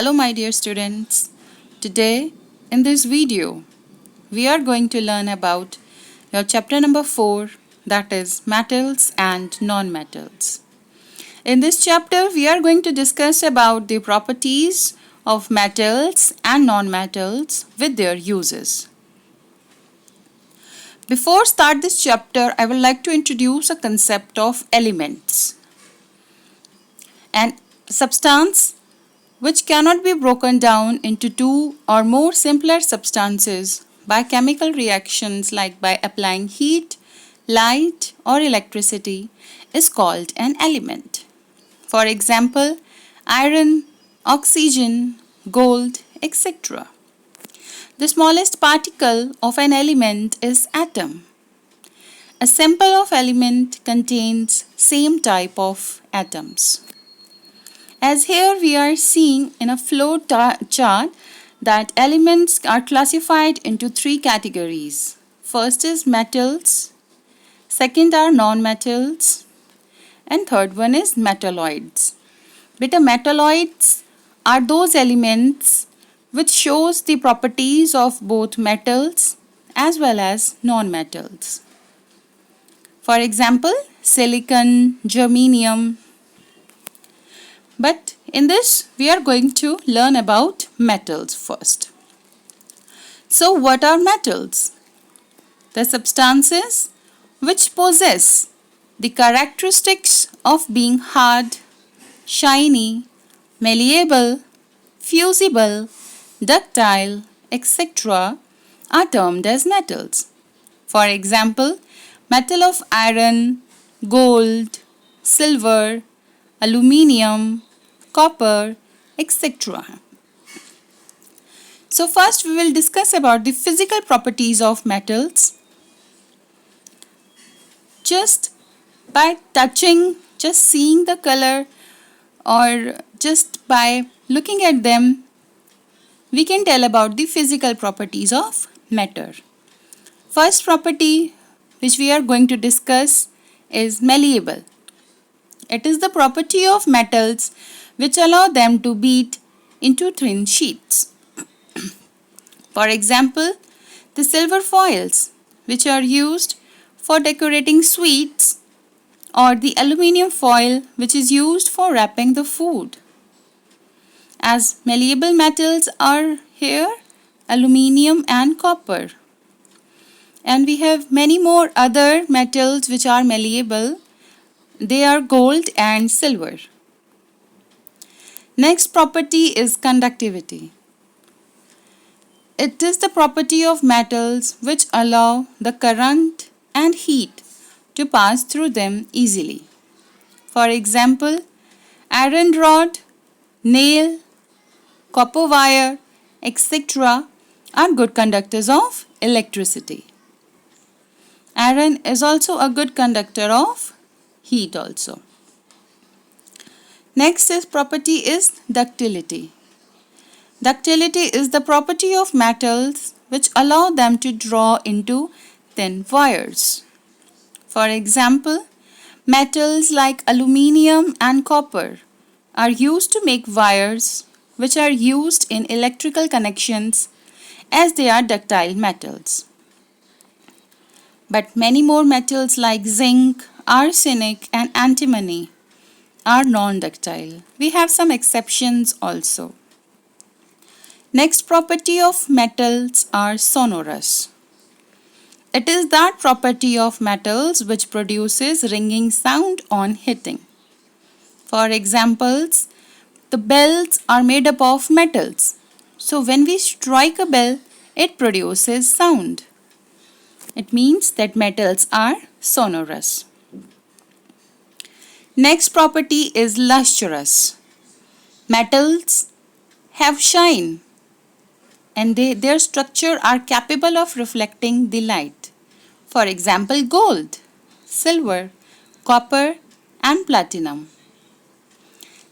Hello my dear students. Today in this video we are going to learn about your chapter number 4, that is metals and non-metals. In this chapter we are going to discuss about the properties of metals and non-metals with their uses. Before start this chapter, I would like to introduce a concept of elements. An substance which cannot be broken down into two or more simpler substances by chemical reactions like by applying heat, light or electricity is called an element. For example, iron, oxygen, gold, etc. The smallest particle of an element is atom. A sample of element contains same type of atoms. As here we are seeing in a flow chart that elements are classified into three categories. First is metals, second are non-metals, and third one is metalloids. Beta metalloids are those elements which shows the properties of both metals as well as non-metals. For example, silicon, germanium. But in this, we are going to learn about metals first. So, what are metals? The substances which possess the characteristics of being hard, shiny, malleable, fusible, ductile, etc. are termed as metals. For example, metal of iron, gold, silver, aluminium, copper, etc. So first we will discuss about the physical properties of metals. Just by touching, just seeing the color or just by looking at them, we can tell about the physical properties of matter. First property which we are going to discuss is malleable. It is the property of metals which allow them to beat into thin sheets. For example, the silver foils which are used for decorating sweets or the aluminium foil which is used for wrapping the food. As malleable metals are here aluminium and copper. And we have many more other metals which are malleable. They are gold and silver. Next property is conductivity. It is the property of metals which allow the current and heat to pass through them easily. For example, iron rod, nail, copper wire, etc. are good conductors of electricity. Iron is also a good conductor of heat also. Next is property is ductility. Ductility is the property of metals which allow them to draw into thin wires. For example, metals like aluminium and copper are used to make wires which are used in electrical connections as they are ductile metals. But many more metals like zinc, arsenic and antimony are non-ductile. We have some exceptions also. Next property of metals are sonorous. It is that property of metals which produces ringing sound on hitting. For examples, the bells are made up of metals. So when we strike a bell, it produces sound. It means that metals are sonorous. Next property is lustrous. Metals have shine and their structure are capable of reflecting the light. For example, gold, silver, copper and platinum.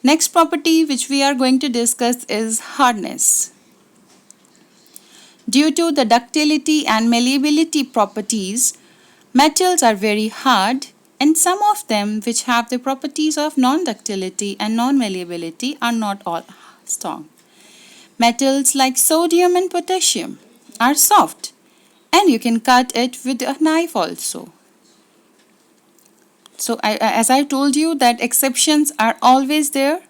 Next property which we are going to discuss is hardness. Due to the ductility and malleability properties, metals are very hard, and some of them which have the properties of non-ductility and non-malleability are not all strong. Metals like sodium and potassium are soft, and you can cut it with a knife also. So as I told you that exceptions are always there.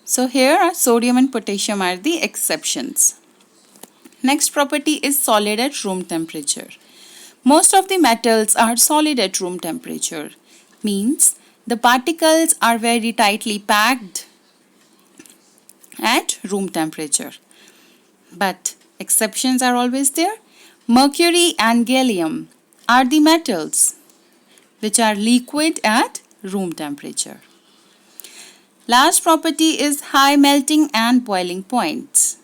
So here sodium and potassium are the exceptions. Next property is solid at room temperature. Most of the metals are solid at room temperature. Means the particles are very tightly packed at room temperature. But exceptions are always there. Mercury and gallium are the metals which are liquid at room temperature. Last property is high melting and boiling points.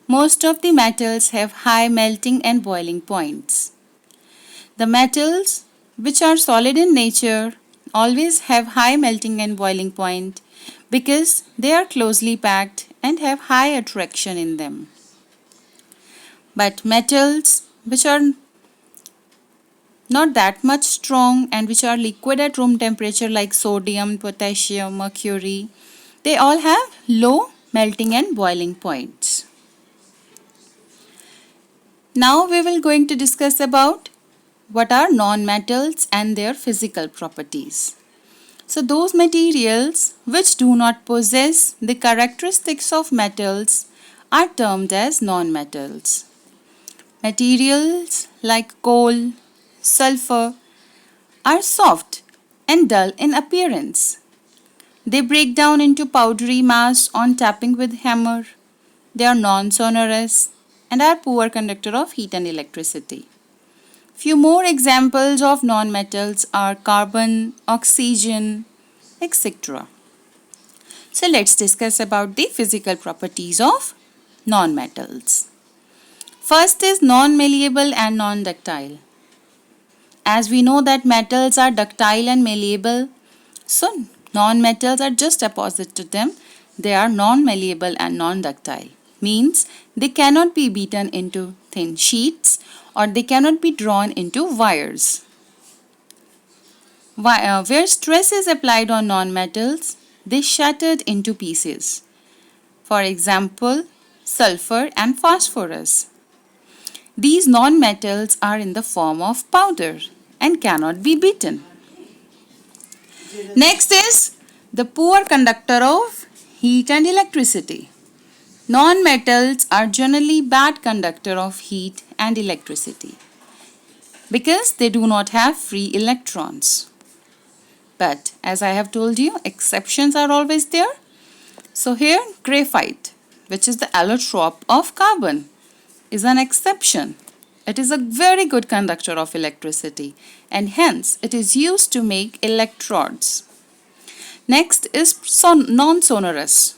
Most of the metals have high melting and boiling points. The metals which are solid in nature always have high melting and boiling point because they are closely packed and have high attraction in them. But metals which are not that much strong and which are liquid at room temperature like sodium, potassium, mercury, they all have low melting and boiling points. Now we will going to discuss about what are non-metals and their physical properties. So those materials which do not possess the characteristics of metals are termed as non-metals. Materials like coal, sulfur are soft and dull in appearance. They break down into powdery mass on tapping with hammer. They are non-sonorous and are poor conductor of heat and electricity. Few more examples of non-metals are carbon, oxygen, etc. So let's discuss about the physical properties of non-metals. First is non-malleable and non-ductile. As we know that metals are ductile and malleable, so non-metals are just opposite to them. They are non-malleable and non-ductile. Means they cannot be beaten into thin sheets or they cannot be drawn into wires. Where stress is applied on non-metals, they shattered into pieces. For example, sulfur and phosphorus. These non-metals are in the form of powder and cannot be beaten. Next is the poor conductor of heat and electricity. Non-metals are generally bad conductor of heat and electricity because they do not have free electrons. But as I have told you, exceptions are always there. So here graphite, which is the allotrope of carbon, is an exception. It is a very good conductor of electricity and hence it is used to make electrodes. Next is non-sonorous.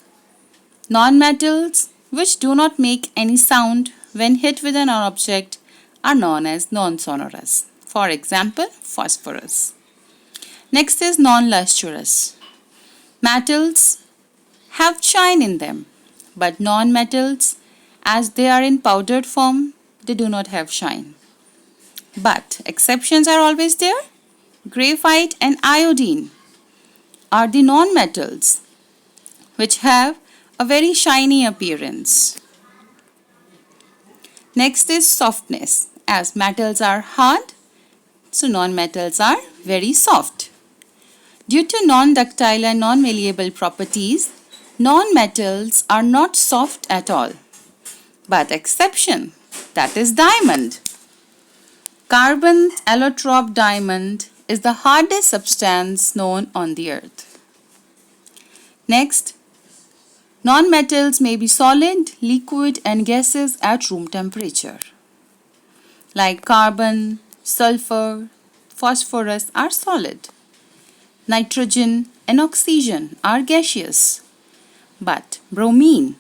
Non-metals which do not make any sound when hit with an object are known as non-sonorous. For example, phosphorus. Next is non-lustrous. Metals have shine in them, but non-metals, as they are in powdered form, they do not have shine. But exceptions are always there. Graphite and iodine are the non-metals which have a very shiny appearance. Next is softness. As metals are hard, so non-metals are very soft. Due to non-ductile and non-malleable properties, non-metals are not soft at all. But exception, that is diamond. Carbon's allotrope diamond is the hardest substance known on the earth. Next, non-metals may be solid, liquid and gases at room temperature. Like carbon, sulfur, phosphorus are solid. Nitrogen and oxygen are gaseous. But bromine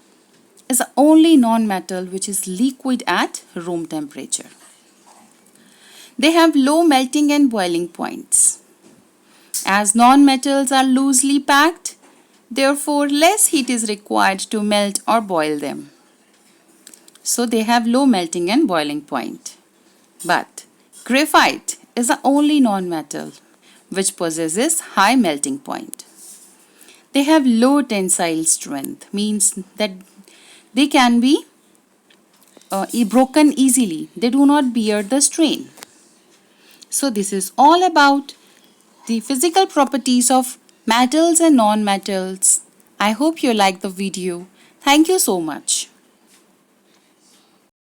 is the only non-metal which is liquid at room temperature. They have low melting and boiling points. As non-metals are loosely packed, therefore less heat is required to melt or boil them. So they have low melting and boiling point. But graphite is the only non-metal which possesses high melting point. They have low tensile strength, means that they can be broken easily. They do not bear the strain. So this is all about the physical properties of metals and non-metals. I hope you like the video. Thank you so much.